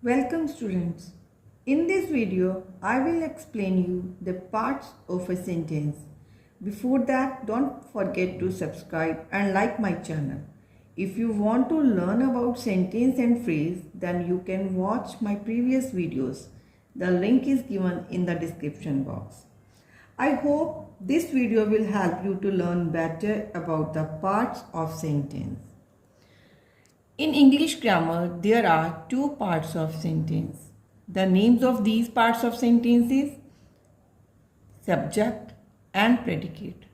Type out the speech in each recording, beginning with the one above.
Welcome students. In this video, I will explain you the parts of a sentence. Before that, don't forget to subscribe and like my channel. If you want to learn about sentence and phrase, then you can watch my previous videos. The link is given in the description box. I hope this video will help you to learn better about the parts of sentence. In English grammar, there are two parts of sentence. The names of these parts of sentences, subject and predicate.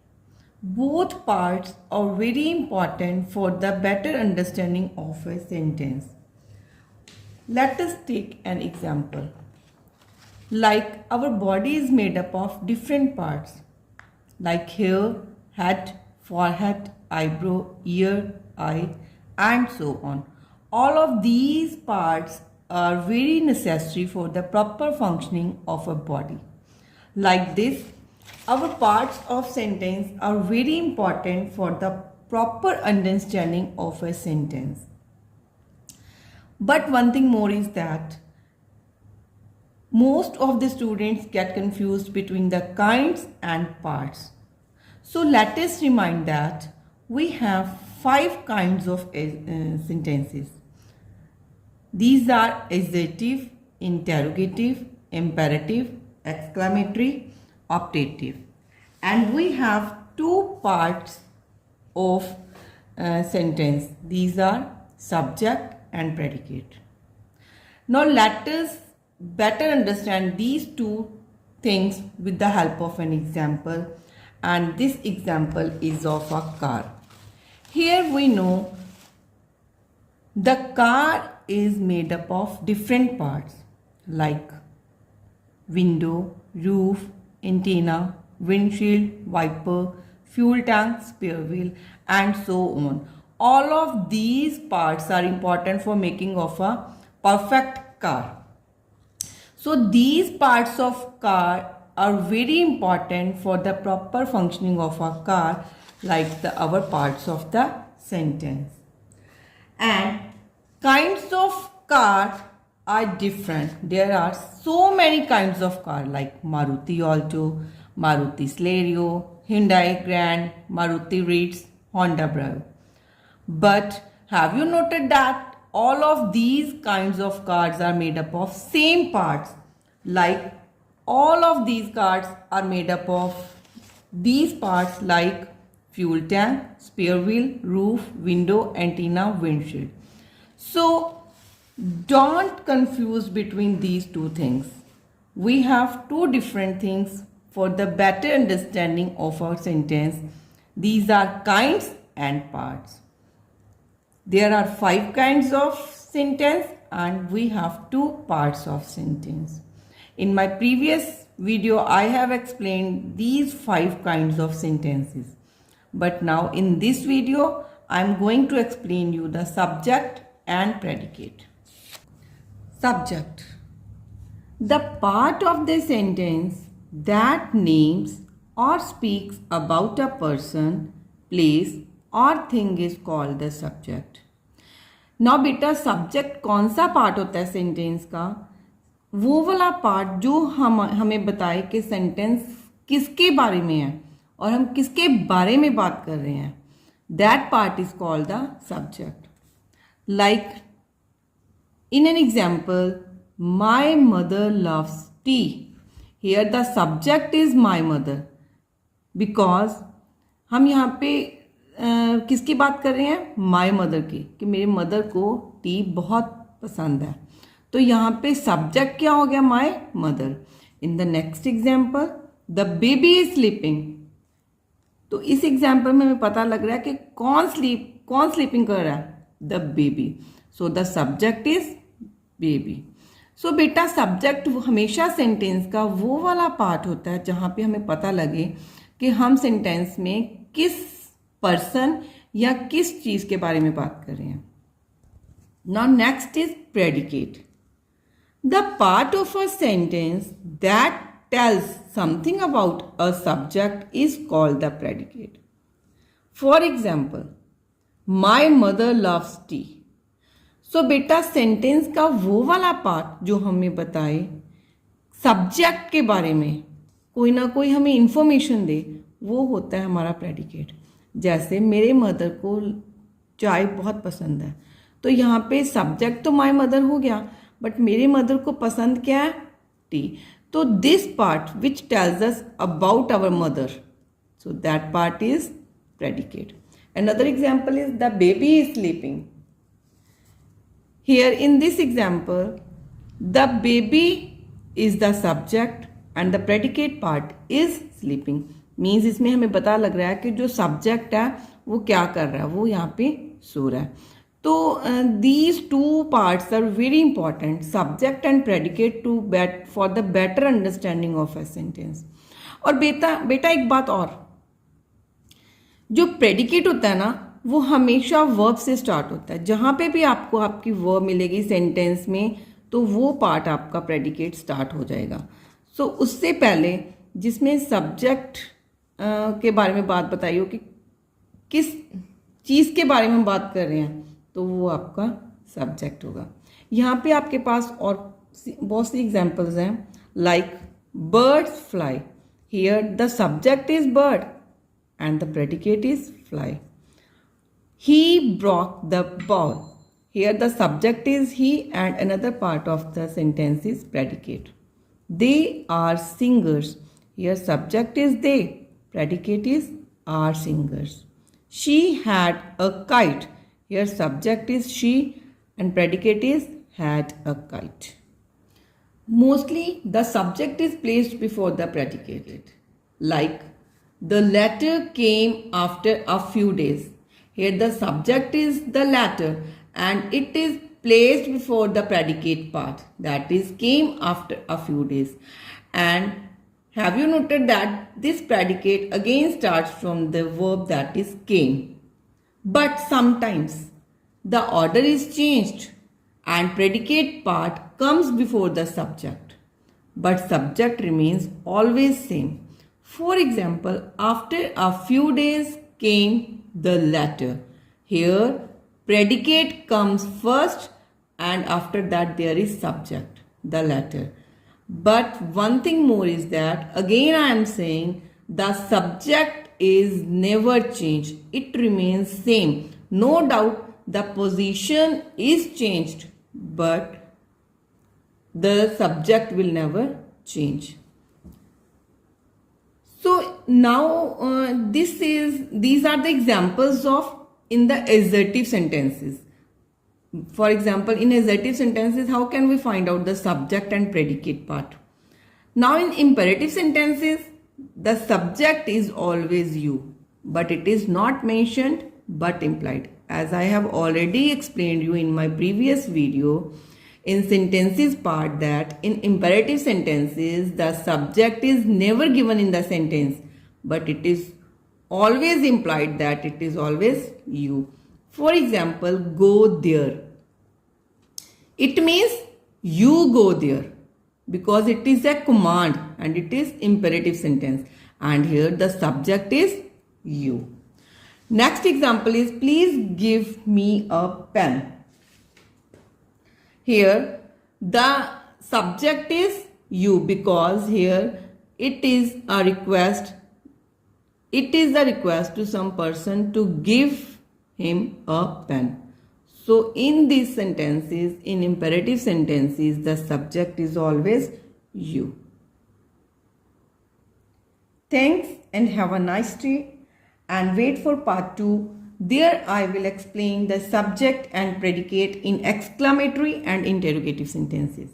Both parts are very important for the better understanding of a sentence. Let us take an example. Like our body is made up of different parts like hair, head, forehead, eyebrow, ear, eye, and so on. All of these parts are very necessary for the proper functioning of a body. Like this, our parts of sentence are very important for the proper understanding of a sentence. But one thing more is that most of the students get confused between the kinds and parts. So let us remind that we have 5 kinds of sentences. These are assertive, interrogative, imperative, exclamatory, optative. And we have 2 parts of sentence. These are subject and predicate. Now let us better understand these 2 things with the help of an example. And this example is of a car. Here we know the car is made up of different parts like window, roof, antenna, windshield, wiper, fuel tank, spare wheel, and so on. All of these parts are important for making of a perfect car. So these parts of car are very important for the proper functioning of a car, like the other parts of the sentence. And kinds of car are different. There are so many kinds of car like Maruti Alto, Maruti Celerio, Hyundai Grand, Maruti Ritz, Honda Bravo. But have you noted that all of these kinds of cars are made up of same parts? Like all of these cars are made up of these parts like fuel tank, spare wheel, roof, window, antenna, windshield. So don't confuse between these 2 things. We have 2 different things for the better understanding of our sentence. These are kinds and parts. There are 5 kinds of sentence and we have 2 parts of sentence. In my previous video, I have explained these 5 kinds of sentences. But now in this video, I am going to explain you the subject and predicate. Subject. The part of the sentence that names or speaks about a person, place or thing is called the subject. Now बेटा subject कौन सा part होता है sentence का? वो वाला part जो हमें बताए कि sentence किसके बारे में है और हम किसके बारे में बात कर रहे हैं. That part is called the subject. Like in an example, my mother loves tea. Here the subject is my mother because हम यहाँ पे किसकी बात कर रहे हैं? माय मदर की, कि मेरे मदर को टी बहुत पसंद है. तो यहाँ पे सब्जेक्ट क्या हो गया? My mother. In the next example, the baby is sleeping. तो इस एग्जाम्पल में हमें पता लग रहा है कि कौन स्लीपिंग कर रहा है? The baby. So the subject is baby. So बेटा सब्जेक्ट हमेशा सेंटेंस का वो वाला पार्ट होता है जहाँ पे हमें पता लगे कि हम सेंटेंस में किस पर्सन या किस चीज के बारे में बात कर रहे हैं. Now next is predicate. The part of a sentence that tells something about a subject is called the predicate. For example, my mother loves tea. सो बेटा सेंटेंस का वो वाला पार्ट जो हमें बताए सब्जेक्ट के बारे में, कोई ना कोई हमें इंफॉर्मेशन दे, वो होता है हमारा प्रेडिकेट। जैसे मेरे मदर को चाय बहुत पसंद है, तो यहाँ पे सब्जेक्ट तो माय मदर हो गया, बट मेरे मदर को पसंद क्या है? टी। तो this part which tells us about our mother, so that part is predicate. Another example is the baby is sleeping. Here in this example, the baby is the subject and the predicate part is sleeping. Means इसमें हमें पता लग रहा है कि जो subject है वो क्या कर रहा है, वो यहाँ पे सो रहा है। तो these two parts are very important, subject and predicate for the better understanding of a sentence. और बेटा एक बात और, जो प्रेडिकेट होता है ना वो हमेशा वर्ब से स्टार्ट होता है। जहाँ पे भी आपको आपकी वर्ब मिलेगी सेंटेंस में, तो वो पार्ट आपका प्रेडिकेट स्टार्ट हो जाएगा। सो उससे पहले जिसमें सब्जेक्ट के बारे में बात बताई हो कि किस चीज़ के बारे में बात कर रहे हैं, तो वो आपका सब्जेक्ट होगा। यहाँ पे आपके पास और बहुत सी एग्जाम्पल्स हैं, like birds fly. Here the subject is bird and the predicate is fly. He broke the ball. Here the subject is he and another part of the sentence is predicate. They are singers. Here subject is they, predicate is are singers. She had a kite. Here subject is she and predicate is had a kite. Mostly the subject is placed before the predicate, like the letter came after a few days. Here the subject is the letter and it is placed before the predicate part, that is came after a few days. And have you noted that this predicate again starts from the verb that is came. But sometimes the order is changed and predicate part comes before the subject, but subject remains always same. For example, after a few days came the letter. Here predicate comes first and after that there is subject, the letter. But one thing more is that again I am saying the subject is never changed. It remains same. No doubt the position is changed, but the subject will never change. So now these are the examples of in the assertive sentences. For example, in assertive sentences, how can we find out the subject and predicate part? Now in imperative sentences, the subject is always you, but it is not mentioned but implied. As I have already explained you in my previous video, in sentences part, that in imperative sentences the subject is never given in the sentence, but it is always implied, that it is always you. For example, go there. It means you go there because it is a command and it is imperative sentence, and here the subject is you. Next example is please give me a pen. Here the subject is you because here it is a request. It is a request to some person to give him a pen. So in these sentences, in imperative sentences, the subject is always you. Thanks and have a nice day, and wait for part 2. There I will explain the subject and predicate in exclamatory and interrogative sentences.